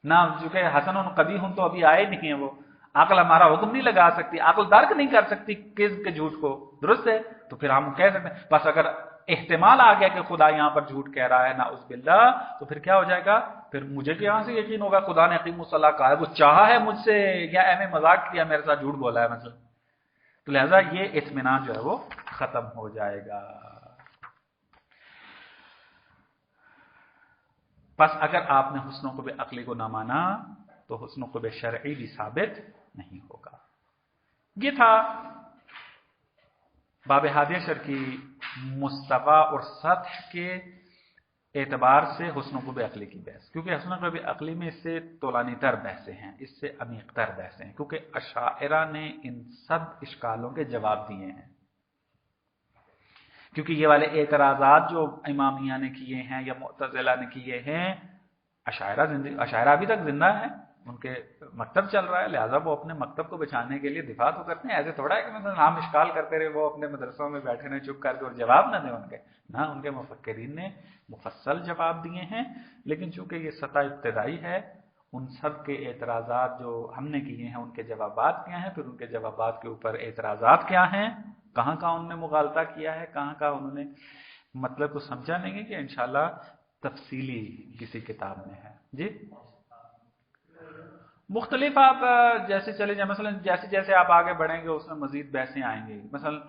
نہ، چونکہ حسن و قبیح تو ابھی آئے نہیں ہیں، وہ عقل ہمارا حکم نہیں لگا سکتی، عقل درک نہیں کر سکتی کذب کے جھوٹ کو، درست ہے؟ تو پھر ہم کہہ سکتے ہیں، بس اگر احتمال آ گیا کہ خدا یہاں پر جھوٹ کہہ رہا ہے نعوذ باللہ، تو پھر کیا ہو جائے گا؟ پھر مجھے کہاں سے یقین ہوگا خدا نے اقیم الصلاۃ کہا ہے، وہ چاہا ہے مجھ سے یا ایم مذاق کیا میرے ساتھ جھوٹ بولا ہے مثلا. تو لہذا یہ اطمینان جو ہے وہ ختم ہو جائے گا. بس اگر آپ نے حسن و قبح عقلی کو نہ مانا تو حسن و قبح شرعی بھی ثابت نہیں ہوگا. یہ تھا باب ہادیہ شر کی مستوی اور سطح کے اعتبار سے حسن و قبح عقلی کی بحث، کیونکہ حسن و قبح عقلی میں اس سے طولانی تر بحثیں ہیں، اس سے عمیق تر بحثیں ہیں، کیونکہ اشاعرہ نے ان سب اشکالوں کے جواب دیے ہیں. کیونکہ یہ والے اعتراضات جو امامیہ نے کیے ہیں یا معتزلہ نے کیے ہیں، اشاعرہ ابھی تک زندہ ہیں، ان کے مکتب چل رہا ہے، لہٰذا وہ اپنے مکتب کو بچانے کے لیے دفاع تو کرتے ہیں. ایسے تھوڑا ہے کہ مثلا ہم اشکال کرتے رہے وہ اپنے مدرسوں میں بیٹھے رہے چپ کر کے اور جواب نہ دیں ان کے، نہ، ان کے مفکرین نے مفصل جواب دیے ہیں. لیکن چونکہ یہ سطح ابتدائی ہے، ان سب کے اعتراضات جو ہم نے کیے ہیں ان کے جوابات کیا ہیں، پھر ان کے جوابات کے اوپر اعتراضات کیا ہیں، کہاں کہاں انہوں نے مغالطہ کیا ہے، کہاں کہاں انہوں نے مطلب کو سمجھا نہیں ہے، کہ انشاءاللہ تفصیلی کسی کتاب میں ہے. جی مختلف آپ جیسے چلے جائیں، مثلا جیسے جیسے آپ آگے بڑھیں گے اس میں مزید بحثیں آئیں گی. مثلا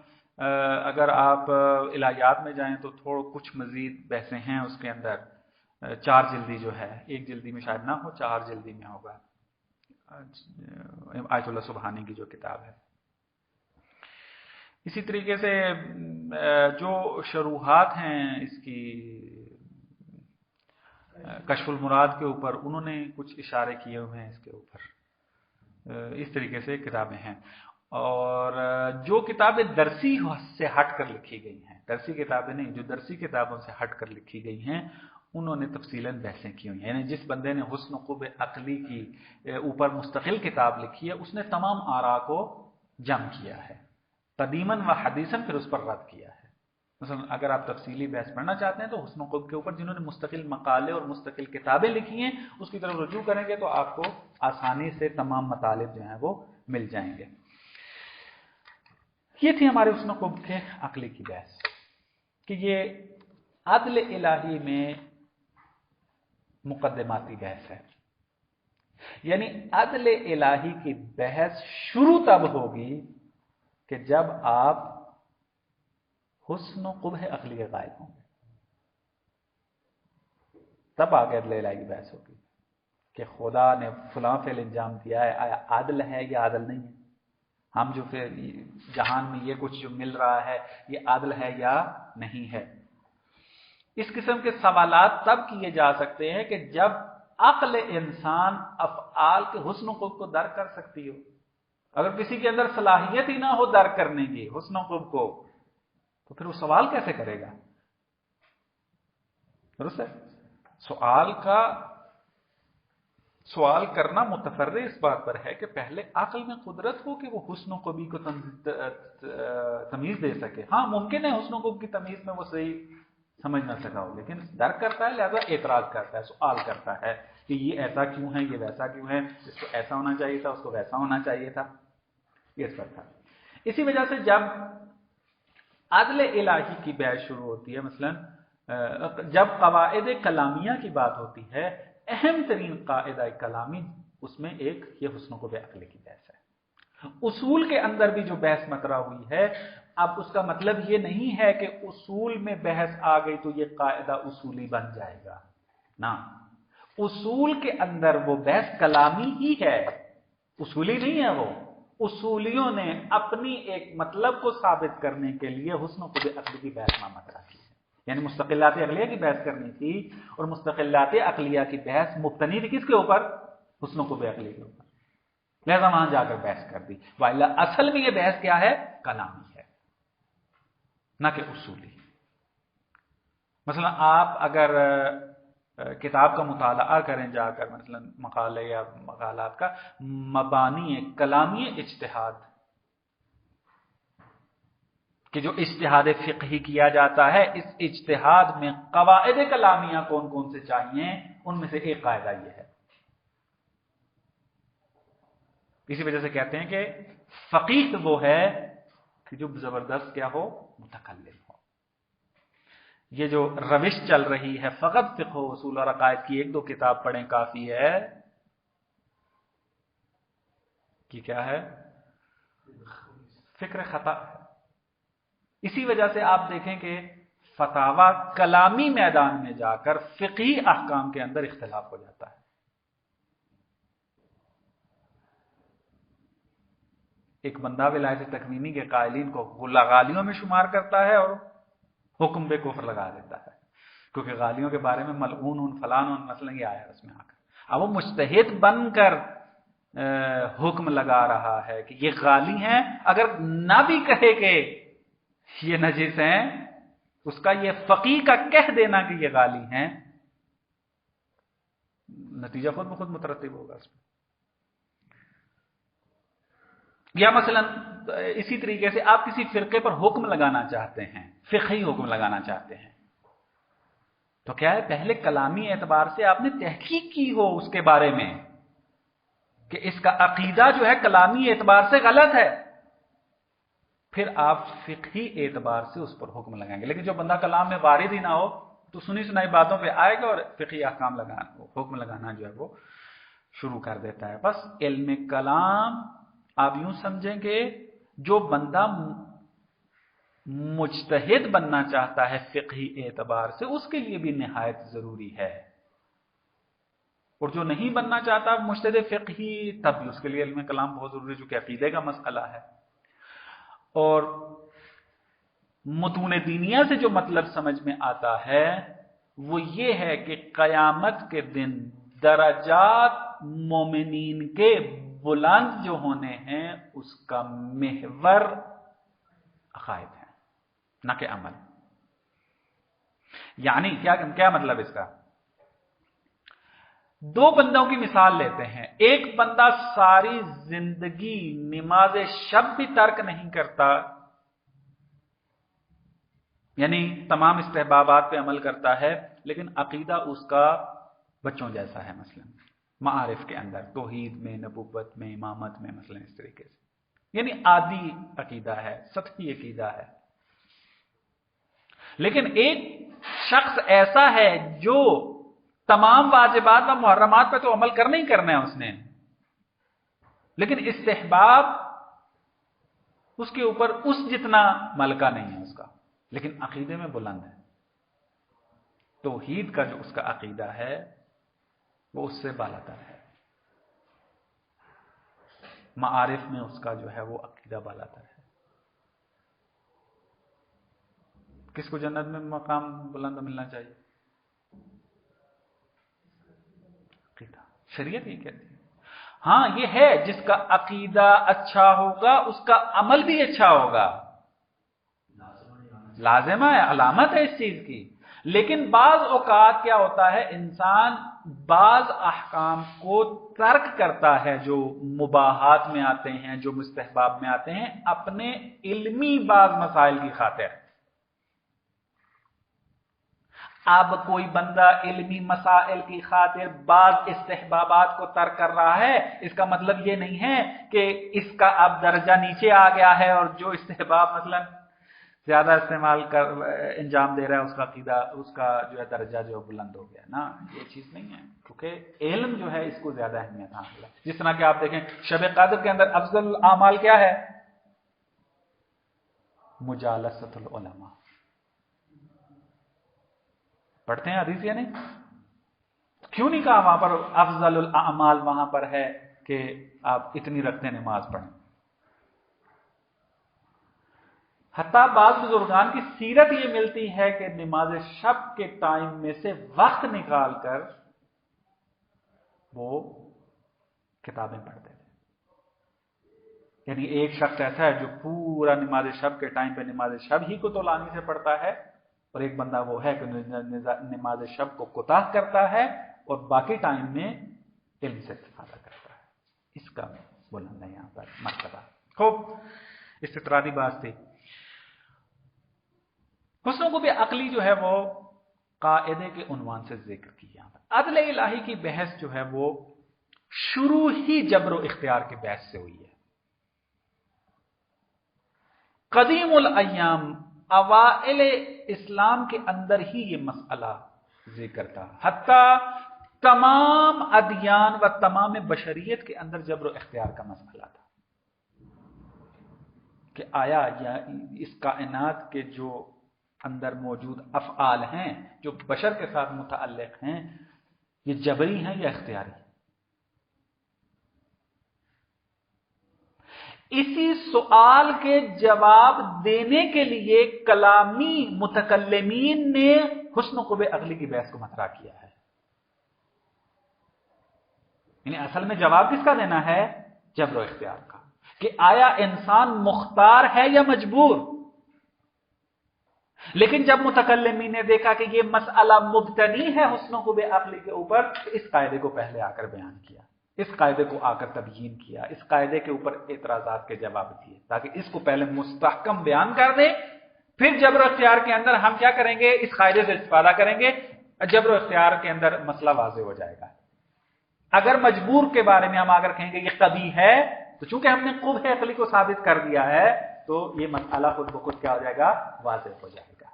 اگر آپ الہیات میں جائیں تو کچھ مزید بحثیں ہیں اس کے اندر. 4 جلدی جو ہے، 1 جلدی میں شاید نہ ہو، 4 جلدی میں ہوگا، آیت اللہ سبحانی کی جو کتاب ہے. اسی طریقے سے جو شروحات ہیں اس کی کشف المراد کے اوپر، انہوں نے کچھ اشارے کیے ہوئے ہیں اس کے اوپر. اس طریقے سے کتابیں ہیں. اور جو کتابیں درسی سے ہٹ کر لکھی گئی ہیں، درسی کتابیں نہیں، جو درسی کتابوں سے ہٹ کر لکھی گئی ہیں، انہوں نے تفصیلاً بحثیں کی ہوئی ہیں. یعنی جس بندے نے حسن قبح عقلی کی اوپر مستقل کتاب لکھی ہے، اس نے تمام آراء کو جمع کیا ہے، قدیماً و حدیثاً، پھر اس پر رد کیا ہے. مثلا اگر آپ تفصیلی بحث پڑھنا چاہتے ہیں تو حسن قبح کے اوپر جنہوں نے مستقل مقالے اور مستقل کتابیں لکھی ہیں، اس کی طرف رجوع کریں گے تو آپ کو آسانی سے تمام مطالب جو ہیں وہ مل جائیں گے. یہ تھی ہمارے حسن قبح کے عقلی کی بحث کہ یہ عدل الہی میں مقدماتی بحث ہے. یعنی عدل الہی کی بحث شروع تب ہوگی کہ جب آپ حسن و قبح عقلی کے قائل ہوں گے، تب آگے عدل الہی کی بحث ہوگی کہ خدا نے فلاں فعل انجام دیا ہے، آیا عادل ہے یا عادل نہیں ہے؟ ہم جو پھر جہان میں یہ کچھ جو مل رہا ہے یہ عادل ہے یا نہیں ہے؟ اس قسم کے سوالات تب کیے جا سکتے ہیں کہ جب عقل انسان افعال کے حسن و قبح کو درک کر سکتی ہو. اگر کسی کے اندر صلاحیت ہی نہ ہو درک کرنے کی حسن و قبح کو، تو پھر وہ سوال کیسے کرے گا؟ درست ہے؟ سوال کرنا متفرع اس بات پر ہے کہ پہلے عقل میں قدرت ہو کہ وہ حسن و قبح کو تمیز دے سکے. ہاں ممکن ہے حسن و قبح کی تمیز میں وہ صحیح سمجھ نہ سکا ہو، لیکن درک کرتا ہے، لہذا اعتراض کرتا ہے، سوال کرتا ہے کہ یہ ایسا کیوں ہے، یہ ویسا کیوں ہے، اس کو ایسا ہونا چاہیے تھا، اس کو ویسا ہونا چاہیے تھا. یہ اس پر تھا. اسی وجہ سے جب عدل الہی کی بحث شروع ہوتی ہے، مثلا جب قواعد کلامیہ کی بات ہوتی ہے، اہم ترین قاعدہ کلامی اس میں ایک یہ حسن قبح عقلی کی بحث ہے. اصول کے اندر بھی جو بحث مطرح ہوئی ہے، اب اس کا مطلب یہ نہیں ہے کہ اصول میں بحث آ گئی تو یہ قاعدہ اصولی بن جائے گا. نہ، اصول کے اندر وہ بحث کلامی ہی ہے، اصولی نہیں ہے. وہ اصولیوں نے اپنی ایک مطلب کو ثابت کرنے کے لیے حسن قبح عقلی کی بحث مطرح کی ہے. یعنی مستقلات عقلیہ کی بحث کرنی تھی، اور مستقلات عقلیہ کی بحث مبتنی تھی کس کے اوپر؟ حسن قبح عقلی کے اوپر. لہذا وہاں جا کر بحث کر دی. وائلہ اصل میں یہ بحث کیا ہے؟ کلامی ہے، نہ کہ اصولی. مثلا آپ اگر کتاب کا مطالعہ کریں جا کر، مثلا مقالے یا مقالات کا مبانی کلامی اجتہاد، کہ جو اجتہاد فقہی کیا جاتا ہے، اس اجتہاد میں قواعد کلامیہ کون کون سے چاہیے، ان میں سے ایک قاعدہ یہ ہے. اسی وجہ سے کہتے ہیں کہ فقیہ وہ ہے کہ جو زبردست کیا ہو، متکلم ہو. یہ جو روش چل رہی ہے فقط فقہ و اصول اور عقائد کی 1-2 کتاب پڑھیں کافی ہے، کہ کیا ہے؟ فکر خطا ہے. اسی وجہ سے آپ دیکھیں کہ فتاوی کلامی میدان میں جا کر فقہی احکام کے اندر اختلاف ہو جاتا ہے. ایک بندہ ولایت تکوینی کے قائلین کو غالیوں میں شمار کرتا ہے اور حکم بے کفر لگا دیتا ہے، کیونکہ غالیوں کے بارے میں ملعون فلان مثلا یہ آیا اس میں آ کر. اب وہ مجتہد بن کر حکم لگا رہا ہے کہ یہ غالی ہیں، اگر نہ بھی کہے کہ یہ نجس ہیں، اس کا یہ فقیہ کا کہہ دینا کہ یہ غالی ہیں، نتیجہ خود بخود مترتب ہوگا اس میں. یا مثلا اسی طریقے سے آپ کسی فرقے پر حکم لگانا چاہتے ہیں، فقہی حکم لگانا چاہتے ہیں، تو کیا ہے؟ پہلے کلامی اعتبار سے آپ نے تحقیق کی ہو اس کے بارے میں کہ اس کا عقیدہ جو ہے کلامی اعتبار سے غلط ہے، پھر آپ فقہی اعتبار سے اس پر حکم لگائیں گے. لیکن جو بندہ کلام میں وارد ہی نہ ہو تو سنی سنائی باتوں پہ آئے گا اور فقہی احکام حکم لگانا جو ہے وہ شروع کر دیتا ہے. بس علم کلام آپ یوں سمجھیں کہ جو بندہ مجتہد بننا چاہتا ہے فقہی اعتبار سے اس کے لیے بھی نہایت ضروری ہے، اور جو نہیں بننا چاہتا مجتہد فقہی تب بھی اس کے لیے علم کلام بہت ضروری ہے، جو کہ عقیدے کا مسئلہ ہے. اور متون دینیہ سے جو مطلب سمجھ میں آتا ہے وہ یہ ہے کہ قیامت کے دن درجات مومنین کے بلند جو ہونے ہیں اس کا محور عقائد ہے نہ کہ عمل. یعنی کیا مطلب اس کا؟ دو بندوں کی مثال لیتے ہیں. ایک بندہ ساری زندگی نماز شب بھی ترک نہیں کرتا، یعنی تمام استحبابات پہ عمل کرتا ہے، لیکن عقیدہ اس کا بچوں جیسا ہے، مثلا معارف کے اندر توحید میں، نبوت میں، امامت میں، مثلا اس طریقے سے، یعنی عادی عقیدہ ہے، سطحی عقیدہ ہے. لیکن ایک شخص ایسا ہے جو تمام واجبات و محرمات پہ تو عمل کرنا ہی کرنا ہے اس نے، لیکن استحباب اس کے اوپر اس جتنا ملکہ نہیں ہے اس کا، لیکن عقیدے میں بلند ہے. توحید کا جو اس کا عقیدہ ہے وہ اس سے بالاتر ہے، معارف میں اس کا جو ہے وہ عقیدہ بالاتر ہے. کس کو جنت میں مقام بلند ملنا چاہیے؟ عقیدہ. شریعت یہ کہتی ہے. ہاں یہ ہے جس کا عقیدہ اچھا ہوگا اس کا عمل بھی اچھا ہوگا، لازمہ ہے، علامت ہے اس چیز کی. لیکن بعض اوقات کیا ہوتا ہے، انسان بعض احکام کو ترک کرتا ہے جو مباحات میں آتے ہیں، جو مستحباب میں آتے ہیں، اپنے علمی بعض مسائل کی خاطر. اب کوئی بندہ علمی مسائل کی خاطر بعض استحبابات کو ترک کر رہا ہے، اس کا مطلب یہ نہیں ہے کہ اس کا اب درجہ نیچے آ گیا ہے، اور جو استحباب مثلا زیادہ استعمال کر انجام دے رہا ہے اس کا عقیدہ، اس کا جو ہے درجہ جو بلند ہو گیا. نا، یہ چیز نہیں ہے، کیونکہ علم جو ہے اس کو زیادہ اہمیت حاصل ہے. جس طرح کہ آپ دیکھیں شب قدر کے اندر افضل الاعمال کیا ہے؟ مجالست العلماء. پڑھتے ہیں حدیث یا نہیں؟ کیوں نہیں کہا وہاں پر افضل الاعمال وہاں پر ہے کہ آپ اتنی رکھتے نماز پڑھیں؟ حتیٰ بعض بزرگان کی سیرت یہ ملتی ہے کہ نماز شب کے ٹائم میں سے وقت نکال کر وہ کتابیں پڑھتے تھے. یعنی ایک شخص ایسا ہے جو پورا نماز شب کے ٹائم پہ نماز شب ہی کو طولانی سے پڑھتا ہے، اور ایک بندہ وہ ہے کہ نماز شب کو کوتاہ کرتا ہے اور باقی ٹائم میں علم سے استفادہ کرتا ہے. اس کا بلند ہے یہاں پر مرتبہ. خوب استطرادی بات تھی. حسن کو بھی عقلی جو ہے وہ قاعدے کے عنوان سے ذکر کی. یہاں پر عدل الہی کی بحث جو ہے وہ شروع ہی جبر و اختیار کے بحث سے ہوئی ہے. قدیم الایام اوائل اسلام کے اندر ہی یہ مسئلہ ذکر تھا. حتیٰ تمام ادیان و تمام بشریت کے اندر جبر و اختیار کا مسئلہ تھا کہ آیا یا اس کائنات کے جو اندر موجود افعال ہیں جو بشر کے ساتھ متعلق ہیں یہ جبری ہیں یا اختیاری. اسی سوال کے جواب دینے کے لیے کلامی متکلمین نے حسن قوہ عقلی کی بحث کو مطرح کیا ہے. یعنی اصل میں جواب کس کا دینا ہے؟ جبر و اختیار کا، کہ آیا انسان مختار ہے یا مجبور. لیکن جب متکلمین نے دیکھا کہ یہ مسئلہ مبتنی ہے حسن قوہ عقلی کے اوپر، تو اس قاعدے کو پہلے آ کر بیان کیا، اس قاعدے کو آ کر تبیین کیا، اس قاعدے کے اوپر اعتراضات کے جواب دیے، تاکہ اس کو پہلے مستحکم بیان کر دیں. پھر جبر و اختیار کے اندر ہم کیا کریں گے؟ اس قاعدے سے استفادہ کریں گے. جبر و اختیار کے اندر مسئلہ واضح ہو جائے گا. اگر مجبور کے بارے میں ہم اگر کہیں گے یہ قبیح ہے، تو چونکہ ہم نے قوہ عقلی کو ثابت کر دیا ہے تو یہ مسئلہ خود بخود کیا ہو جائے گا؟ واضح ہو جائے گا.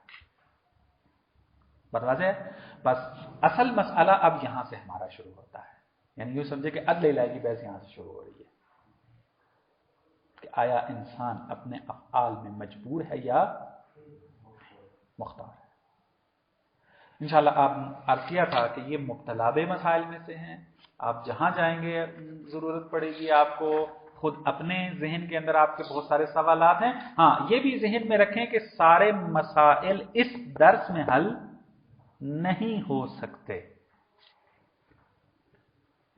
بات واضح ہے؟ بس اصل مسئلہ اب یہاں سے ہمارا شروع ہوتا ہے. یعنی یوں سمجھے کہ عدل الہی کی بحث یہاں سے شروع ہو رہی ہے کہ آیا انسان اپنے افعال میں مجبور ہے یا مختار ہے۔ انشاءاللہ آپ عرض کیا تھا کہ یہ مبتلاب مسائل میں سے ہیں، آپ جہاں جائیں گے ضرورت پڑے گی آپ کو، خود اپنے ذہن کے اندر آپ کے بہت سارے سوالات ہیں، ہاں یہ بھی ذہن میں رکھیں کہ سارے مسائل اس درس میں حل نہیں ہو سکتے،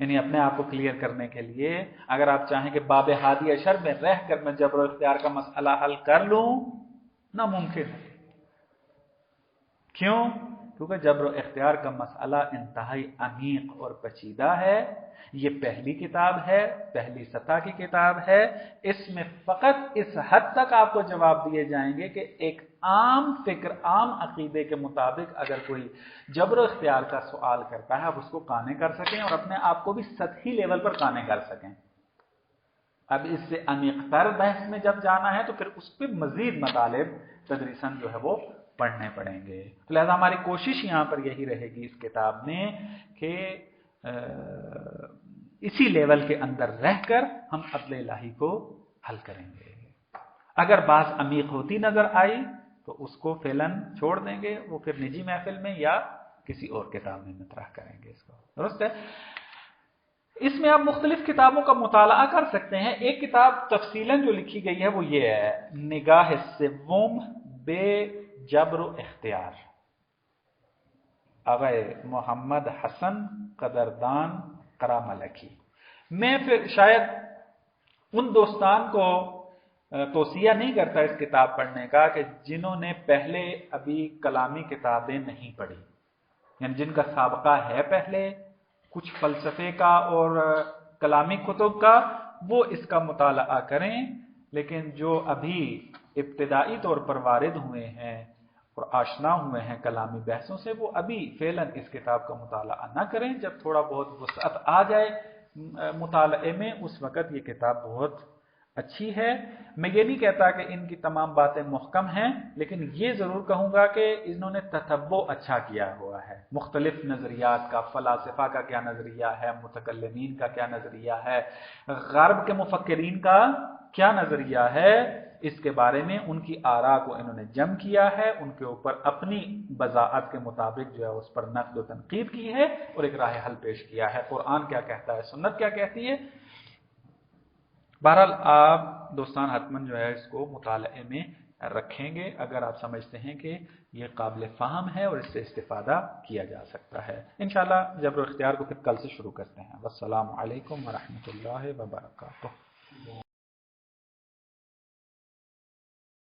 یعنی اپنے آپ کو کلیئر کرنے کے لیے اگر آپ چاہیں کہ باب ہادی اشر میں رہ کر میں جبر و اختیار کا مسئلہ حل کر لوں، ناممکن ہے۔ کیوں؟ کیونکہ جبر و اختیار کا مسئلہ انتہائی عمیق اور پیچیدہ ہے، یہ پہلی کتاب ہے، پہلی سطح کی کتاب ہے، اس میں فقط اس حد تک آپ کو جواب دیے جائیں گے کہ ایک عام فکر، عام عقیدے کے مطابق اگر کوئی جبر و اختیار کا سوال کرتا ہے آپ اس کو قانع کر سکیں اور اپنے آپ کو بھی سطحی لیول پر قانع کر سکیں۔ اب اس سے عمیق تر بحث میں جب جانا ہے تو پھر اس پہ مزید مطالب تدریساً جو ہے وہ پڑھنے پڑیں گے، لہذا ہماری کوشش یہاں پر یہی رہے گی اس کتاب میں کہ اسی لیول کے اندر رہ کر ہم عدل الہی کو حل کریں گے۔ اگر بات عمیق ہوتی نظر آئی تو اس کو فعلاً چھوڑ دیں گے، وہ پھر نجی محفل میں یا کسی اور کتاب میں مطرح کریں گے اس کو، درست ہے؟ اس میں آپ مختلف کتابوں کا مطالعہ کر سکتے ہیں۔ ایک کتاب تفصیلاً جو لکھی گئی ہے وہ یہ ہے، نگاہ سوم بے جبر و اختیار، آقا محمد حسن قدردان قراملکی۔ میں پھر شاید ان دوستان کو توصیہ نہیں کرتا اس کتاب پڑھنے کا کہ جنہوں نے پہلے ابھی کلامی کتابیں نہیں پڑھی، یعنی جن کا سابقہ ہے پہلے کچھ فلسفے کا اور کلامی کتب کا، وہ اس کا مطالعہ کریں، لیکن جو ابھی ابتدائی طور پر وارد ہوئے ہیں اور آشنا ہوئے ہیں کلامی بحثوں سے، وہ ابھی فعلاً اس کتاب کا مطالعہ نہ کریں، جب تھوڑا بہت وسعت آ جائے مطالعے میں اس وقت یہ کتاب بہت اچھی ہے۔ میں یہ نہیں کہتا کہ ان کی تمام باتیں محکم ہیں، لیکن یہ ضرور کہوں گا کہ انہوں نے تتبع اچھا کیا ہوا ہے، مختلف نظریات کا، فلاسفہ کا کیا نظریہ ہے، متکلمین کا کیا نظریہ ہے، غرب کے مفکرین کا کیا نظریہ ہے، اس کے بارے میں ان کی آراء کو انہوں نے جمع کیا ہے، ان کے اوپر اپنی بضاعت کے مطابق جو ہے اس پر نقد و تنقید کی ہے اور ایک راہ حل پیش کیا ہے، قرآن کیا کہتا ہے، سنت کیا کہتی ہے۔ بہرحال آپ دوستان حتماً جو ہے اس کو مطالعے میں رکھیں گے اگر آپ سمجھتے ہیں کہ یہ قابل فہم ہے اور اس سے استفادہ کیا جا سکتا ہے۔ انشاءاللہ جبر و اختیار کو پھر کل سے شروع کرتے ہیں۔ والسلام علیکم ورحمۃ اللہ وبرکاتہ۔